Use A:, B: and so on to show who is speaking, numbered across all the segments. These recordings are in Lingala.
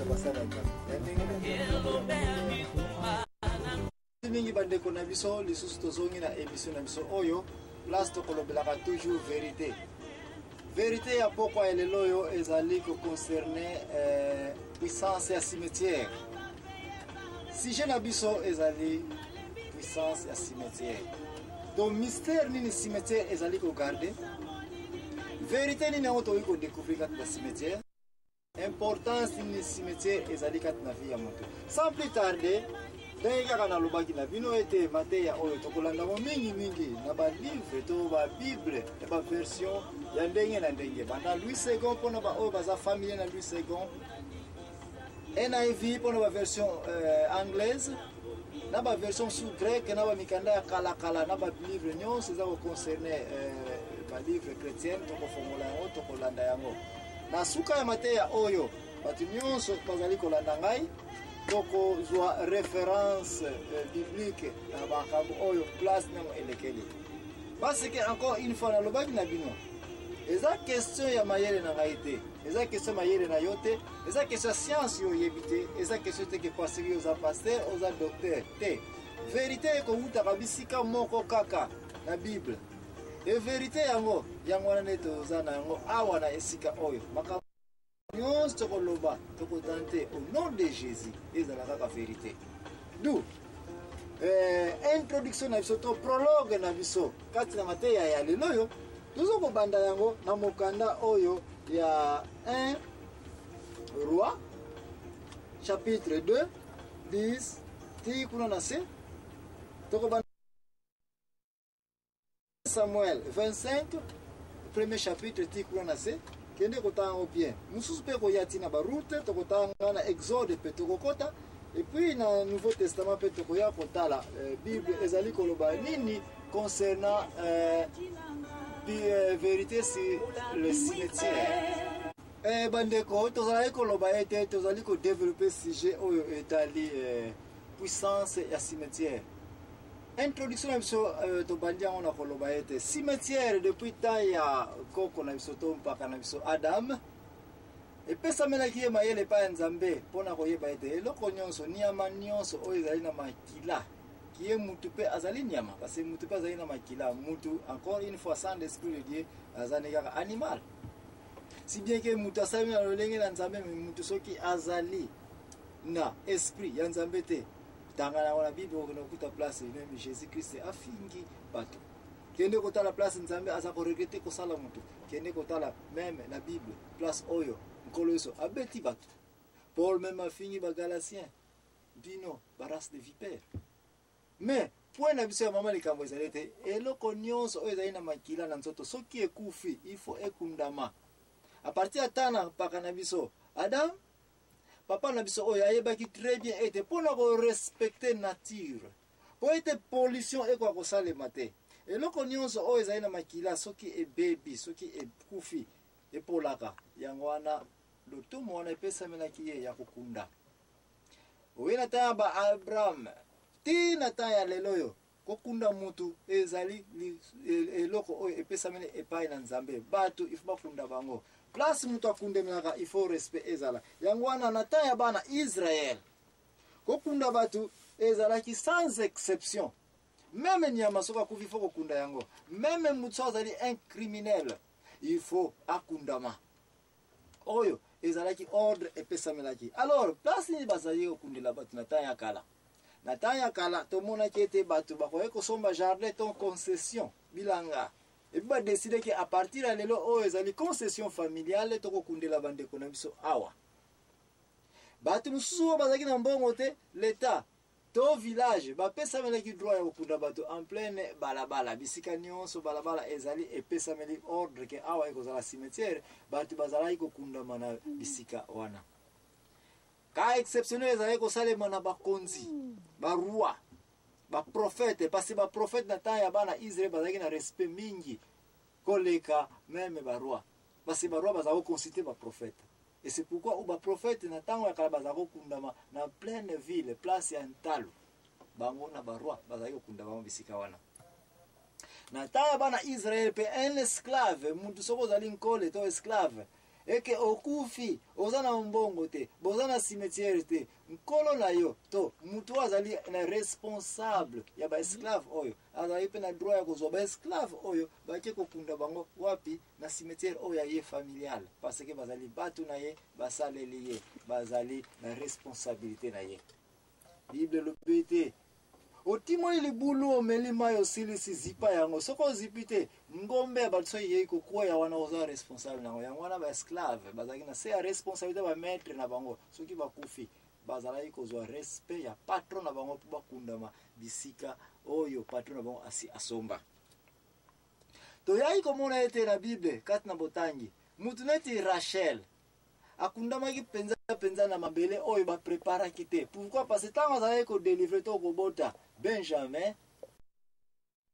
A: basala mingi bandeko na biso lisusu tozongi na émission na biso oyo place tokolobelaka toujours vérité. Vérité ya pokwa elelo oyo ezali ko concerner puissance ya cimetière. Sujet na biso ezali puissance ya cimetière. Donc mystère nini cimetière ezali ko garder. Vérité nini on toyi ko découvrir kat na cimetière. Importance nini cimetière ezali kat na vie ya moto. Sans plus tarder, ndenge kaka na lobaki na bino ete mateya oyo tokolanda mo mingi na ba livre to ba bible e ba version ya ndenge na ndenge banda Louis II pona ba oyo baza familier na Louis II, NIV pona ba version anglaise na ba version sous grec na ba mikanda ya kala na ba livre nyonso za ko concerner ba livre chrétien to ko fongola yango to kolanda yango na suka ya mateya oyo batu nyonso bazali kolanda ngai toko zwa référence biblique na bakambo oyo place nango elekeli parce que encore une fois na lobaki na bino eza question ya mayele na ngai te, eza question mayele na yo te, eza question science yo yebi te, eza question te ke parce que oza pasteur oza docteur te. Vérité ekowutaka bisika moko kaka na Bible e vérité yango wana nete oza na yango awa na esika oyo makambo nyonso tokoloba tokotante au nom de Jésus ezalaka ka vérité. D'où introduction na biso to prologue na biso kati na mateya ya lelo yo tozoko banda yango na mokanda oyo ya 1 Roi chapitre 2 10 ti kuna na se toko Samuel 25 premier chapitre ti kuna na se kende kotanga bien mususu pe ko yatina ba route to kotanga na Exode pe to kokota et puis na Nouveau Testament pe to koya kotala Bible ezali koloba nini concernant vérité sur le cimetière. Bandeko tozali koloba ete tozali ko développer sujet oyo etali puissance ya cimetière. Introduction na biso to bandia on a koloba ete cimetière depuis temps ya koko na biso to mpaka na biso Adam e pesa melaki ye mayele pa nzambe pona koyeba ete eloko nyonso nyama nyonso oyo ezali na makila qui est mutu pe azali nyama parce que mutu pe azali na makila mutu encore une fois sans l'esprit de Dieu azali kaka animal si bien que mutu asami na lolenge na nzambe mutu soki azali na esprit ya nzambe te tanga na wana Bible on okuta place même Jésus Christ afingi bato kende kotala place nzambe aza ko regretter ko sala mutu kende kotala même la Bible place oyo nkoloso abeti bato Paul même afingi ba Galatiens bino baras de vipère. Mais point na biso ya mama likambo ezalete eloko nyonso oyo ezali na makila na nzoto soki ekufi il faut ekundama à partir ya tana paka na biso Adam papa na biso oyo ayebaki très bien ete pona ko respecter nature po ete pollution ekwa ko salema te eloko nyonso oyo ezali na makila soki ebebi soki ekufi epolaka yango wana lotomo wana epesamelaki ye ya kokunda oyo na taya ba Abraham tina taya leloyo kokunda mutu ezali eloko oyo epesamele epai na nzambe bato il faut bakunda bango place mutu akundemelaka il faut respect ezala yango wana na taya bana Israël kokunda bato ezalaki sans exception même nyama soka kufi faut kokunda yango même mutu azali un criminel il faut akundama oyo ezalaki ordre epesamelaki alors place ni bazali okundela bato na taya kala na tanya kala tomona kete bato bakoye kosomba jardin ton concession bilanga et puis ba décider que à partir ya lelo oyo ezali concession familiale to kokundela bandeko na biso awa bato mususu bazaki na mbongo te l'état to village bapesamelaki droit ya kokunda bato en pleine balabala bisika nyonso balabala ezali epesameli ordre ke awa ekozala cimetière bato bazalaki kokundama na bisika wana ka exceptionnel ezali kosalema na bakonzi ba roi ba prophète parce que ba prophète na temps ya bana Israël bazalaki na respect mingi koleka même ba roi parce que ba roi bazako consulter ba prophète et c'est pourquoi ou ba prophète na temps ya kala bazako kundama na pleine ville place ya ntalo bango na ba roi bazaki kundama bisika wana na temps ya bana Israël pe un esclave muntu soko zali nkole to esclave et que okufi ozana mbongo te bozana cimetière te nkolo na yo to mutu azali na responsable ya ba esclave oyo azali pe na droit ya kozwa ba esclave oyo bake kokunda bango wapi na cimetière oyo ye familial parce que bazali batu na ye basaleli ye bazali na responsabilité na ye. Bible lobete otimo libulu omeli mayo silisi zipa yango soko zipite ngombe ya batso ye kokuwa ya wana oza responsable nango yango wana ba esclave bazaki na se ya responsabilité ba maître na bango soki bakufi bazala kozwa respect ya patron na bango po bakundama bisika oyo patron na bango asi asomba. To yai komona ete na Bible kati na botangi mutu neti Rachel akundamaki penza na mabele oyo ba prépara kite. Pourquoi? Parce que tant azali ko délivrer to ko bota Benjamin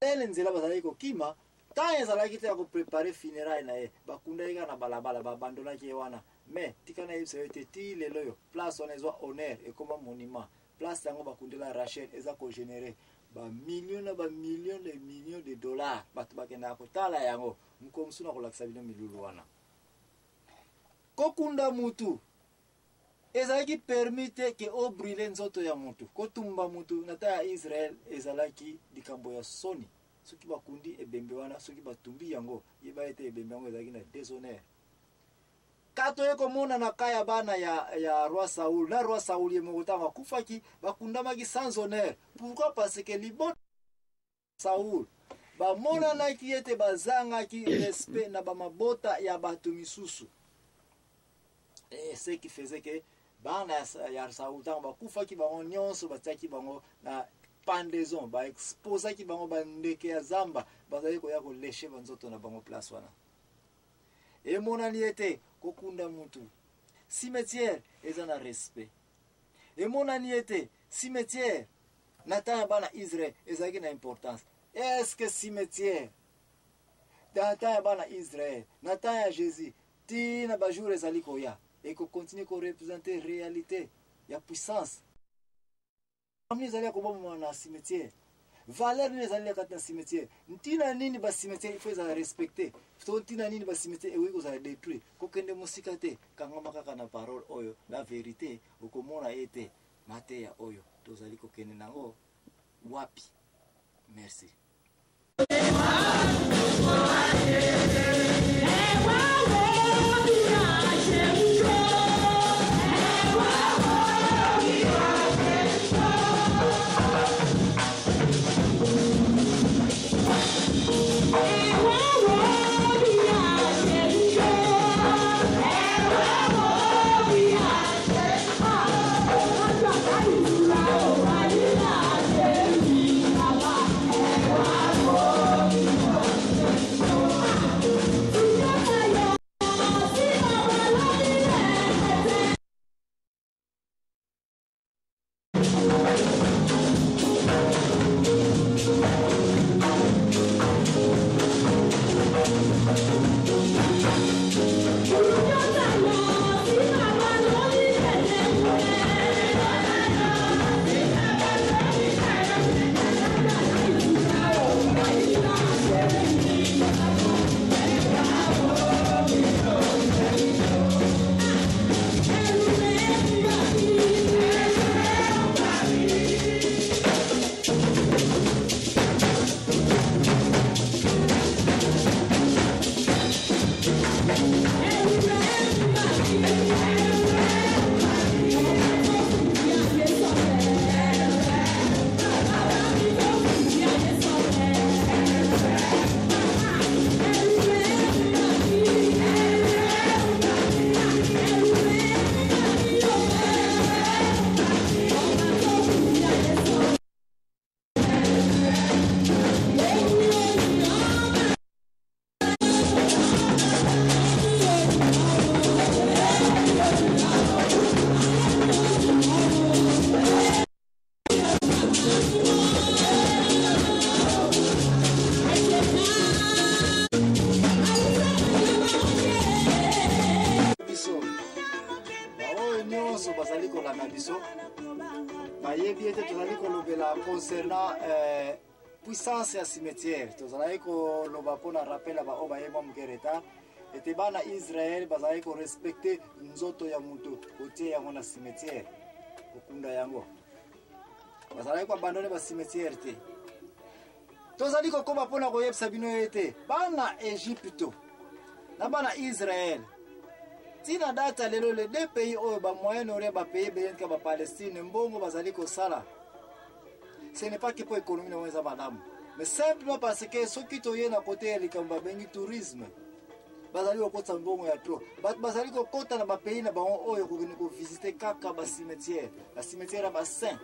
A: ele nzela bazali ko kima tant ezalaki te ko préparer funérailles na ye bakundaka na balabala babandolaki wana mais tikana yebisa ete ti lelo yo place on ezwa honneur et comme monument place yango bakundela Rachel eza ko générer ba millions de dollars batu bakenda ko tala yango mukomsu na kolakisa bino milulu wana kokunda mutu ezalaki permite ke o brûler nzoto ya mutu kotumba mutu nata ya Israel ezalaki likambo ya soni soki bakundi ebembe wana soki batumbi yango yeba ete ebembe yango ezalaki na déshonneur kato eko mona na kaya bana ya roi Saoul na roi Saoul ye mokotanga kufaki bakundamaki sans honneur. Pourquoi? Parce que libot Saoul ba mona na ki ete bazangaki respect na ba mabota ya batu misusu. Et ce qui faisait que bana ya Saoul tanga bakufaki bango nyonso bataki bango na pendaison ba exposaki bango ba ndeke ya zamba bazali koya ko leshe banzoto na bango place wana. Et monani ete kokunda mutu cimetière eza na respect. Et monani ete cimetière nata bana Israël ezaki na importance. Est-ce que cimetière nata bana Israël nata ya Jésus ti na ba jour ezali koya et ko continue ko représenter réalité ya puissance. Amni ezali ko bomba na cimetière. Valeur ni ezali kati na cimetière. Ntina nini ba cimetière il faut za respecter. So ntina nini ba cimetière ewe ko za détruire. Ko kende musika te kangama kaka na parole oyo la vérité okomona ete mateya oyo tozali ko kende nango wapi. Merci. Concernant puissance ya cimetière tozalaki koloba mpona rappel ya baoyo bayeba mokereta ete bana Israel bazali ko respecter nzoto ya mutu otie yango na cimetière okunda yango bazali ko abandonner ba cimetière te tozali ko koba pona ko yebisa bino ete bana Egypto na bana Israel tina data lelo le deux pays oyo ba Moyen-Orient ba pays benka ba Palestine mbongo bazali ko sala. Ce n'est pas que pour l'économie de madame, mais simplement parce que ceux qui sont à côté de l'économie tourisme, bazali ko kota mbongo ya trop. Bazali ko kota na ba pays na ba oyo ko visiter kaka ba cimetière ba saint.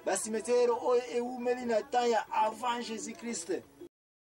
A: Ba cimetière oyo eumeli na temps ya avant Jésus-Christ.